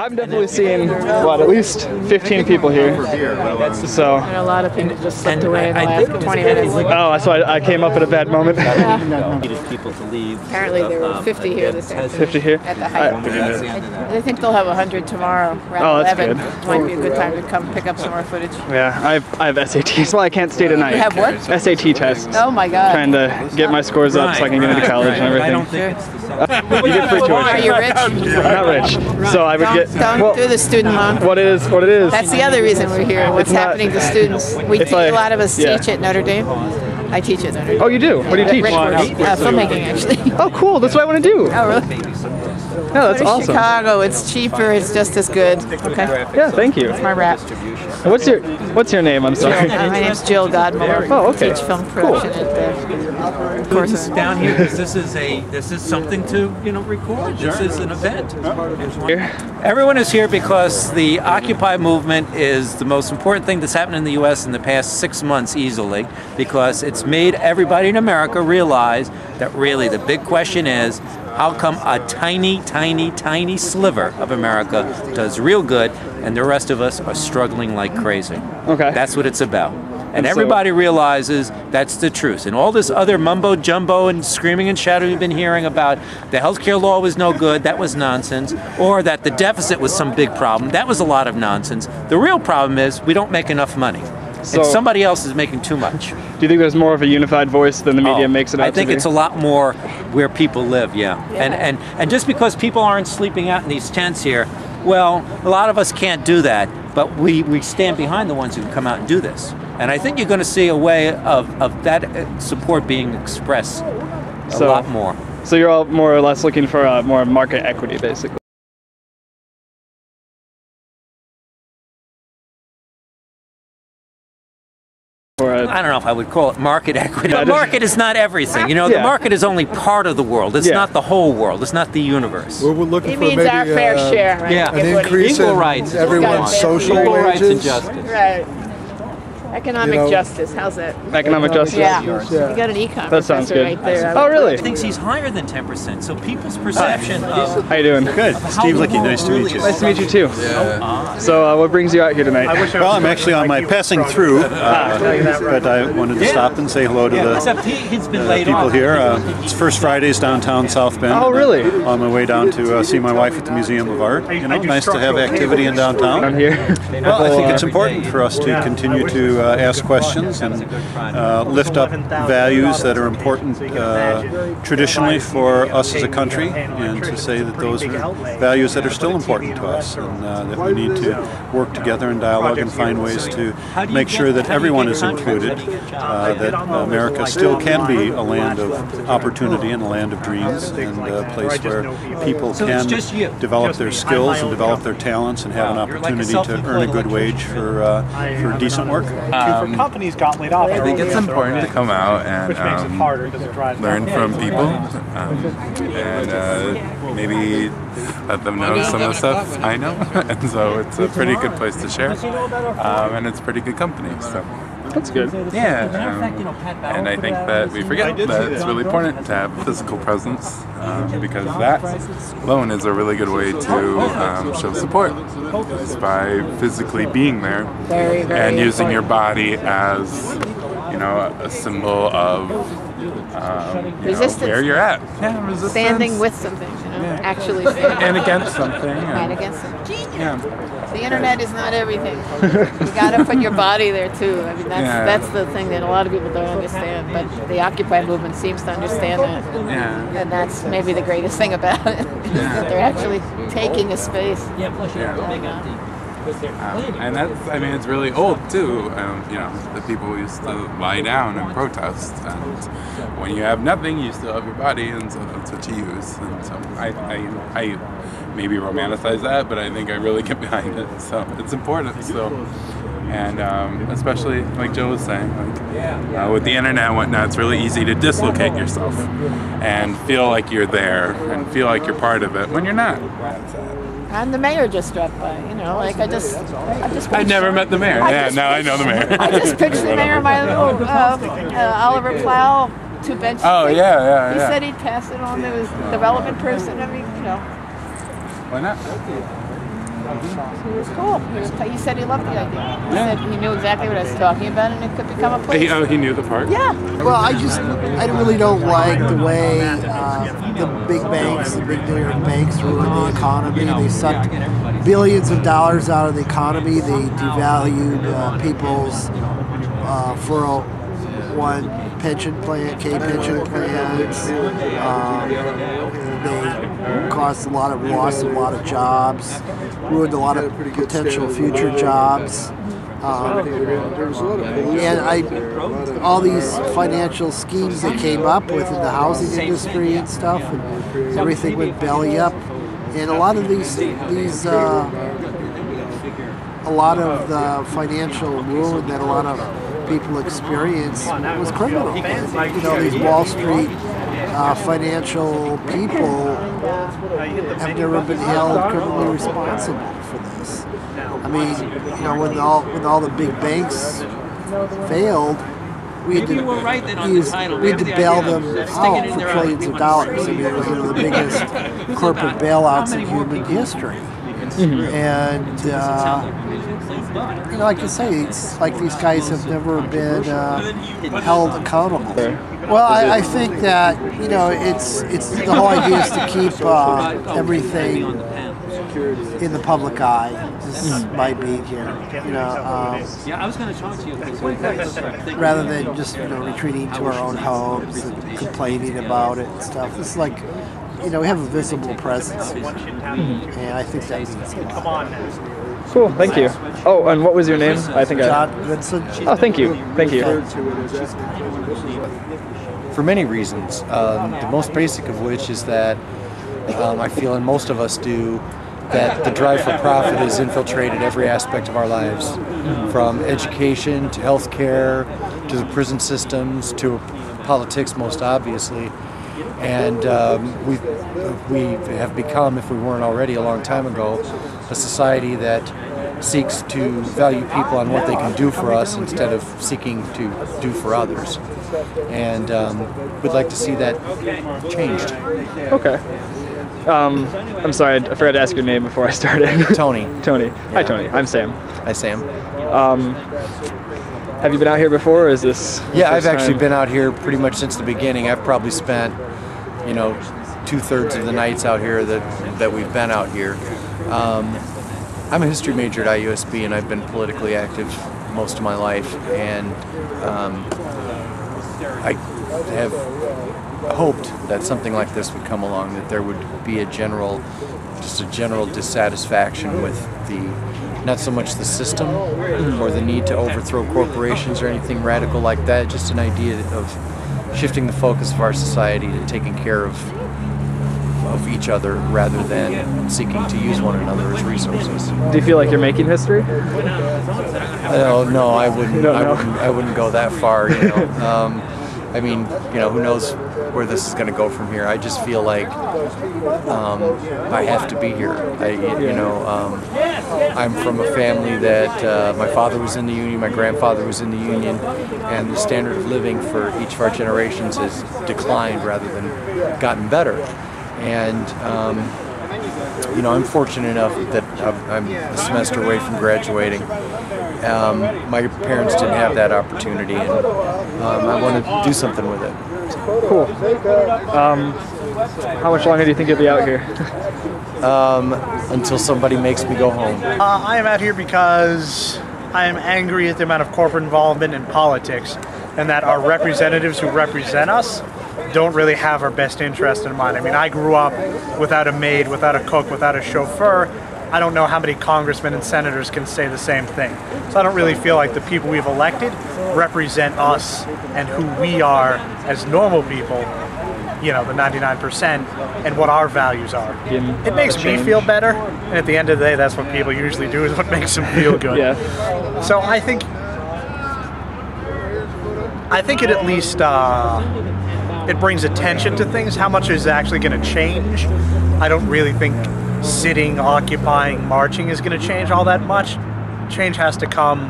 I'm definitely seeing, what, at least 15 people here. So. And a lot of people just slipped away in the last 20 minutes. Oh, so I came up at a bad moment. Yeah. People to leave. Apparently there were 50 here this afternoon. 50 here? At the height. I think they'll have 100 tomorrow, around 11. Good. Might be a good time to come pick up some more footage. Yeah, I have SATs. Well, I can't stay tonight. You have what? SAT tests. Oh my God. Trying to get my scores up so I can get into college and everything. I don't think it's the same. You get free tuition. Are you rich? Not rich. So I would get. Don't do the student loan. What it is. That's the other reason we're here. What's happening to students? We teach, a lot of us teach at Notre Dame. I teach at Notre Dame. Oh, you do? What do you teach? Filmmaking, actually. Oh, cool. That's what I want to do. Oh, really? No, that's awesome. Chicago. It's cheaper. It's just as good. Okay. Yeah, thank you. That's my rap. What's your name? I'm sorry. My name's Jill Godmuller. Oh, okay. I teach film production at the course down here because this is something to record. This is an event. Everyone is here because the Occupy movement is the most important thing that's happened in the U.S. in the past 6 months easily, because it's made everybody in America realize that really the big question is, how come a tiny, tiny, tiny sliver of America does real good and the rest of us are struggling like crazy? Okay. That's what it's about. And everybody realizes that's the truth. And all this other mumbo jumbo and screaming and shouting we've been hearing about the healthcare law was no good, that was nonsense, or that the deficit was some big problem, that was a lot of nonsense. The real problem is we don't make enough money. And somebody else is making too much. Do you think there's more of a unified voice than the media makes it out to be? I think it's a lot more where people live, yeah. And just because people aren't sleeping out in these tents here, well, a lot of us can't do that, but we stand behind the ones who can come out and do this. And I think you're going to see a way of that support being expressed a lot more. So you're all more or less looking for more market equity, basically. I don't know if I would call it market equity. The market is not everything. The market is only part of the world. It's not the whole world. It's not the universe. Well, we're looking It for means maybe our fair share, right? Yeah. an increase Equal in rights. everyone's social Equal rights and wages. justice. Right. Economic justice. How's that? Economic justice. Yeah. You got an econ That sounds professor good. right there. Oh, really? Thinks he's higher than 10%. So people's perception of How you doing? Good. Steve Licky, nice to meet you. Nice to meet you too. So what brings you out here tonight? Well, I'm actually on my passing through, but I wanted to stop and say hello to the people here. It's First Fridays downtown South Bend. Oh, really? On my way down to see my wife at the Museum of Art. Nice to have activity in downtown. I'm here. Well, I think it's important for us to continue to ask questions and lift up values that are important traditionally for us as a country, and to say that those are values that are still important to us, and that we need to work together in dialogue and find ways to make sure that everyone is included, that America still can be a land of opportunity and a land of dreams, and a place where people can develop their skills and develop their talents and have an opportunity to earn a good wage for decent work. Companies got laid off. I think it's important to come out and learn from people and maybe let them know some of the stuff I know. And so it's a pretty good place to share, and it's pretty good company. So. That's good. Yeah, and I think that we forget that it's really important to have physical presence, because that alone is a really good way to show support, is by physically being there and using your body as a symbol of resistance. Where you're at. Yeah, resistance. Standing with something, actually standing. And against something. And against something. Yeah. The internet is not everything. You got to put your body there too. I mean, that's the thing that a lot of people don't understand. But the Occupy movement seems to understand that. Yeah. And that's maybe the greatest thing about it. That they're actually taking a space. And that's, I mean, it's really old too. The people used to lie down and protest, and when you have nothing, you still have your body, and so that's what you use. And so I maybe romanticize that, but I think I really get behind it. So it's important still. And especially, like Joe was saying, with the internet and whatnot, it's really easy to dislocate yourself and feel like you're there and feel like you're part of it when you're not. And the mayor just dropped by, I never met the mayor. I know the mayor. I just pitched the mayor my little Oliver Plow 2-bench. Oh, thing. yeah. He said he'd pass it on to his development person. I mean, Why not? was cool. He said he loved the idea. He said he knew exactly what I was talking about, and it could become a place. He knew the part? Yeah. Well, I really don't like the way the big banks, the big New York banks ruin the economy. They sucked billions of dollars out of the economy. They devalued people's 401 pension plan, K pension plans. They caused lost a lot of jobs, ruined a lot of potential future jobs. And all these financial schemes they came up with in the housing industry and stuff, and everything went belly up. And a lot of the financial ruin that a lot of people experience was criminal. You know, these Wall Street financial people have never been held criminally responsible for this. I mean, you know, when all the big banks failed, we had to bail them out for trillions of dollars. I mean, it was one of the biggest corporate bailouts in human history. And you know, like I say, it's like these guys have never been held accountable. Well, I think that, you know, it's the whole idea is to keep everything in the public eye. This is my being here, you know. Rather than just, you know, retreating to our own homes and complaining about it and stuff. It's like, you know, we have a visible presence here, and I think that means a lot. Cool, thank you. Oh, and what was your name? I think John Vincent. Oh, thank you. Thank you. For many reasons. The most basic of which is that I feel, and most of us do, that the drive for profit has infiltrated every aspect of our lives, from education to healthcare to the prison systems to politics, most obviously. And we have become, if we weren't already a long time ago, a society that seeks to value people on what they can do for us instead of seeking to do for others. And we'd like to see that changed. Okay. I'm sorry, I forgot to ask your name before I started. Tony. Tony. Yeah. Hi, Tony. I'm Sam. Hi, Sam. Have you been out here before, or is this? Yeah, I've actually been out here pretty much since the beginning. I've probably spent, you know, 2/3 of the nights out here that we've been out here. I'm a history major at IUSB, and I've been politically active most of my life, and I have hoped that something like this would come along, that there would be a general dissatisfaction with not so much the system or the need to overthrow corporations or anything radical like that, just an idea of shifting the focus of our society to taking care of each other rather than seeking to use one another as resources. Do you feel like you're making history? No, I wouldn't. I wouldn't go that far. You know, I mean, you know, who knows where this is going to go from here? I just feel like I have to be here. I'm from a family that my father was in the Union, my grandfather was in the Union, and the standard of living for each of our generations has declined rather than gotten better. And you know, I'm fortunate enough that I'm a semester away from graduating. My parents didn't have that opportunity, and I wanted to do something with it. Cool. How much longer do you think you'll be out here? Until somebody makes me go home. I am out here because I am angry at the amount of corporate involvement in politics, and that our representatives who represent us don't really have our best interest in mind. I mean, I grew up without a maid, without a cook, without a chauffeur. I don't know how many congressmen and senators can say the same thing. So I don't really feel like the people we've elected represent us and who we are as normal people, you know, the 99%, and what our values are. It makes me feel better, and at the end of the day, that's what people usually do, is what makes them feel good. Yeah. So I think it at least it brings attention to things. How much is actually going to change? I don't really think sitting, occupying, marching is going to change all that much. Change has to come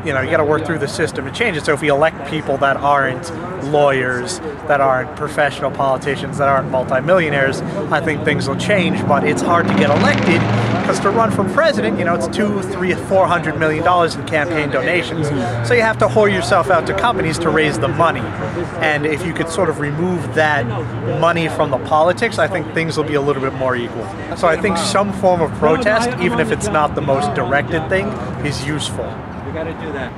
you got to work through the system and change it. So if we elect people that aren't lawyers, that aren't professional politicians, that aren't multimillionaires, I think things will change. But it's hard to get elected because to run for president, it's $200, $300, $400 million in campaign donations. So you have to whore yourself out to companies to raise the money. And if you could sort of remove that money from the politics, I think things will be a little bit more equal. So I think some form of protest, even if it's not the most directed thing, is useful. We got to do that.